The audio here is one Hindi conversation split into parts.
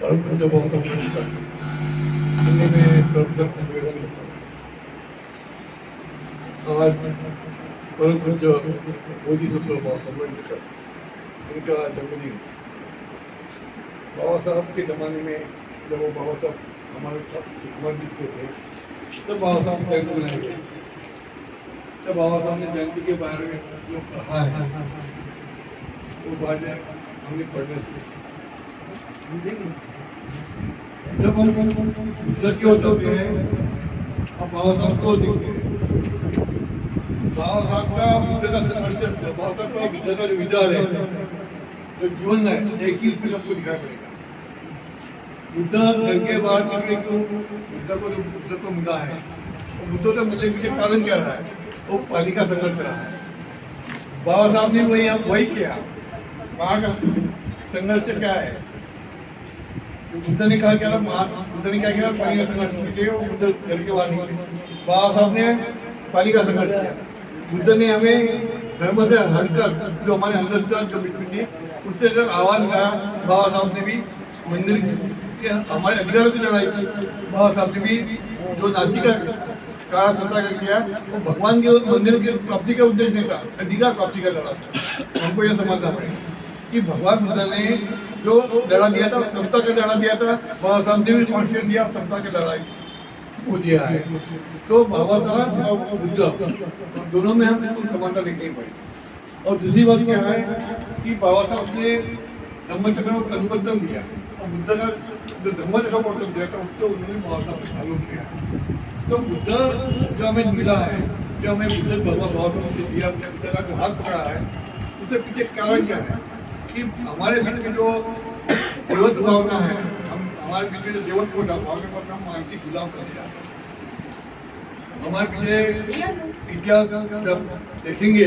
परम जब हम दिल्ली में आज परम पूज्य मोदी सत्र सम्मेलन इनका जन्मदिन बाबा साहब के ज़माने में जब वो बाबा साहब हमारे साथ संबंधित थे तब बाबा साहब जयंती मनाई गई। तब बाबा साहब ने जयंती के बारे में जो कहा है वो बातें हमने पढ़ने थे। जब हम लड़के होते हैं अब बाबा साहब को देखते हैं, बाबा साहब का बुद्ध का संघर्ष, बाबा साहब का बुद्ध का जो विचार है, जो जीवन है, एक ही पे हमको दिखाई पड़ेगा। बुद्ध घर के बाहर निकले क्यों? बुद्ध को जो बुद्ध को मिला है, वो बुद्ध को मिलने के कारण क्या रहा है? वो पानी का संघर्ष रहा है। बाबा साहब ने वही किया। वहाँ का संघर्ष क्या है? बुद्ध ने कहा क्या? बुद्ध ने क्या किया? पानी का संघर्ष किया। बुद्ध घर के बाहर निकले, बाबा साहब ने पानी का संघर्ष किया। बुद्ध ने हमें धर्म से हटकर जो हमारे अंधविश्वास जो बिल्कुल थी उससे जब आवाज उठाया, बाबा साहब ने भी मंदिर के हमारे अधिकारों की लड़ाई की। बाबा साहब ने भी जो नाथी का काला सत्याग्रह किया वो भगवान के मंदिर की प्राप्ति का उद्देश्य नहीं था, अधिकार प्राप्ति का लड़ा था। हमको यह समझना पड़ेगा कि भगवान बुद्ध ने जो लड़ा दिया था समता का लड़ा दिया था, बाबा साहब ने भी कॉन्फिडेंस दिया समता की लड़ाई वो दिया है। तो बाबा साहब और बुद्ध दोनों में हम समानता देखनी पड़ी। और दूसरी बात क्या है कि बाबा साहब ने धम्मचक्र को कन्वर्तन दिया और बुद्ध का जो धम्मचक्र प्रवर्तन दिया था उसको उन्होंने बाबा साहब को फॉलो किया। तो बुद्ध जो हमें मिला है, जो हमें बुद्ध बाबा साहब ने दिया, बुद्ध का जो हाथ पड़ा है, उससे पीछे कारण क्या है कि हमारे बीच में जो जीवंत भावना है, हमारे बीच में जो जीवंत भावना पर हम मानसिक गुलाम कर दिया। हमारे पीछे इतिहास जब देखेंगे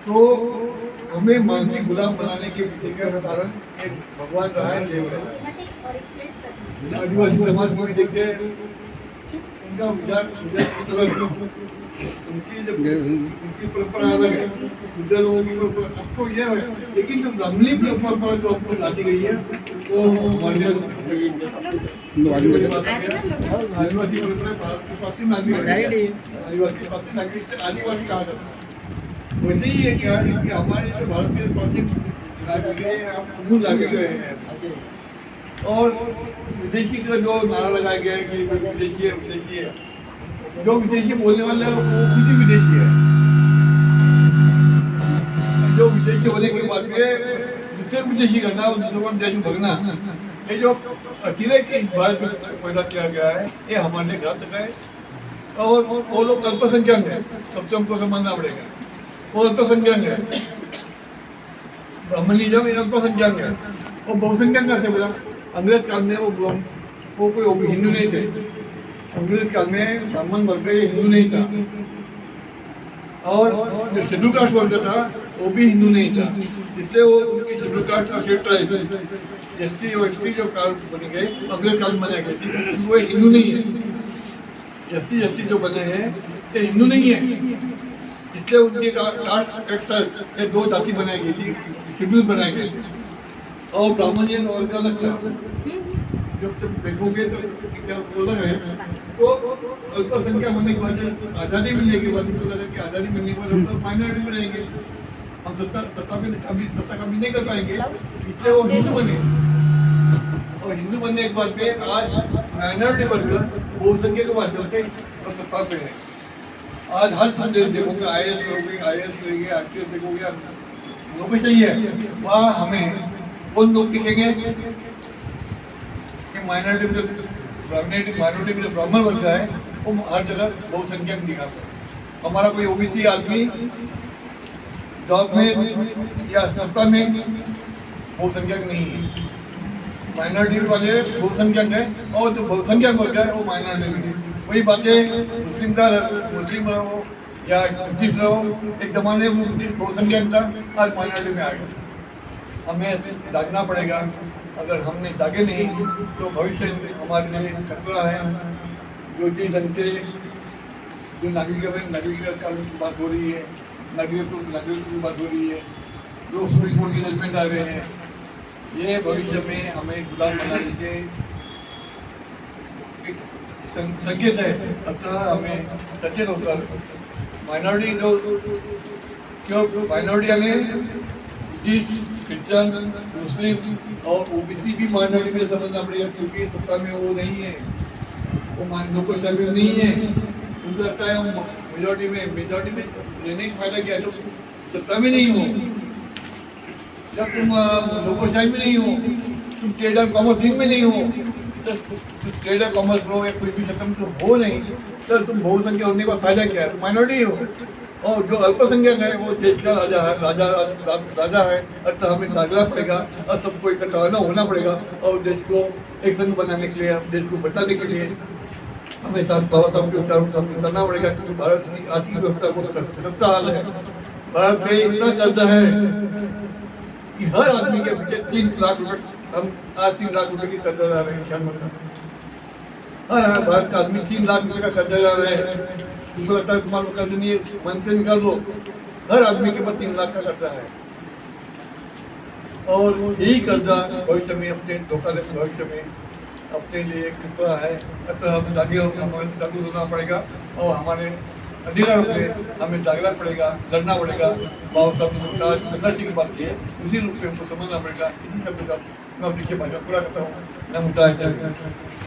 तो हमें मानसिक गुलाम बनाने के पीछे का कारण एक भगवान रहा है, देव है। आदिवासी समाज को भी देखिए, उनका विचार उनकी परंपरा अलग है, बुद्ध लोगों की परंपरा सबको यह है। लेकिन जो ब्राह्मणी परंपरा जो आपको लादी गई है वो हमारे आदिवासी परंपरा प्राचीन आदिवासी प्राचीन नागरिक आदिवासी कहा जाता है। वैसे ही है क्या कि हमारे जो भारत के प्राचीन नागरिक रहे हैं और विदेशी का जो नारा लगाया गया है कि विदेशी है, विदेशी है, जो विदेशी बोलने वाले हैं वो खुद ही विदेशी है। जो विदेशी होने के बाद में दूसरे विदेशी करना और दूसरे देश में भगना, ये जो अतिरेक भारत में पैदा किया गया है ये हमारे लिए घातक है। और वो लोग अल्पसंख्यक है, सबसे हमको समझना पड़ेगा। वो अल्पसंख्यक है, ब्राह्मणिज्म अल्पसंख्यक है। वो बहुसंख्यक कैसे बोला? अंग्रेज काल में वो कोई हिंदू नहीं थे। अंग्रेज काल में ब्राह्मण वर्ग ये हिंदू नहीं था और जो शेड्यूल कास्ट वर्ग था वो भी हिंदू नहीं था। इसलिए वो उनकी शेड्यूल कास्ट और ट्राइब एसटी और एसटी जो काल बने गए अंग्रेज काल में बनाए गए वो हिंदू नहीं है। एससी एसटी जो बने हैं ये हिंदू नहीं है। इसलिए उनके कास्ट एक्ट ये दो जाति बनाई गई थी, शेड्यूल बनाए गए थे और ब्राह्मण ये वर्ग अलग था। जब देखोगे तो क्या अलग है। तो अल्पसंख्यक होने के बाद आज़ादी मिलने के बाद मुझे लगा कि आज़ादी मिलने के बाद हम तो माइनॉरिटी में रहेंगे, हम सत्ता कभी नहीं कर पाएंगे। इसलिए वो हिंदू बने और हिंदू बनने के बाद में आज माइनॉरिटी वर्ग बहुसंख्यक के माध्यम से और सत्ता पे है। आज हर प्रदेश देखोगे IAS करोगे, IAS करेंगे, IPS देखोगे, नौकरी चाहिए वहाँ हमें कौन लोग दिखेंगे कि माइनॉरिटी में जो ब्राह्मण वर्ग है वो हर जगह बहुसंख्यक दिखा है। हमारा कोई ओबीसी आदमी जॉब में या सत्ता में बहुसंख्यक नहीं है। माइनॉरिटी वाले बहुसंख्यक है और जो बहुसंख्यक वर्ग है वो माइनॉरिटी में। वही बातें मुस्लिम रहो या बुद्धिस्ट रहो, एक जमाने में बहुसंख्यक था, आज माइनॉरिटी में आ गया। हमें जागना पड़ेगा। अगर हमने जागे नहीं तो भविष्य हमारे लिए खतरा है। जो जिस ढंग से जो नागरिक कानून की बात हो रही है, नागरिकत्व की बात हो रही है, जो सुप्रीम कोर्ट की जजमेंट आ गए हैं, ये भविष्य में हमें गुलाम बनाने के एक संकेत है। अतः हमें सचेत होकर माइनॉरिटी जो क्यों माइनॉरिटी यानी क्रिश्चियन, मुस्लिम और ओबीसी भी माइनॉरिटी में समझना पड़ेगा, क्योंकि सत्ता में वो नहीं है, वो लोकल चैंपियन नहीं है। उनको लगता है हम मेजॉरिटी में रहने का फायदा क्या है? जब सत्ता में नहीं हो, जब तुम लोकल में नहीं हो, तुम ट्रेड एंड कॉमर्स विंग में नहीं हो, तो ट्रेड एंड कॉमर्स लो या कुछ भी सत्ता में तो हो नहीं, तो तुम बहुसंख्या होने का फायदा क्या है? माइनॉरिटी हो। और जो अल्पसंख्यक है वो देश का राजा है, राजा है। अतः हमें जागना पड़ेगा और सबको इकट्ठा होना पड़ेगा और देश को एक संघ बनाने के लिए, देश को बचाने के लिए हमें साथ बाबा के उच्चारण करना पड़ेगा, क्योंकि भारत की आर्थिक व्यवस्था बहुत खस्ता हाल है। भारत में इतना कर्जा है कि हर आदमी के पीछे 3 लाख रुपए, हम आज 3 लाख रुपए की कर्जदार है। हर भारत का आदमी 3 लाख रुपए का कर्जदार है। तुमको लगता है तुम्हारा कर्ज नहीं है, मन से निकाल दो, हर आदमी के पास 3 लाख का कर्जा है। और यही कर्जा भविष्य में अपने धोखाधड़ी भविष्य में अपने लिए एक खतरा है। अतः हम जागरूक होना पड़ेगा और हमारे अधिकारों पे हमें जागना पड़ेगा, लड़ना पड़ेगा। बाबा साहब संघर्ष की बात है, उसी रूप में हमको समझना पड़ेगा। इसी शब्द का मैं अपनी भाषा पूरा करता हूँ। नमस्कार।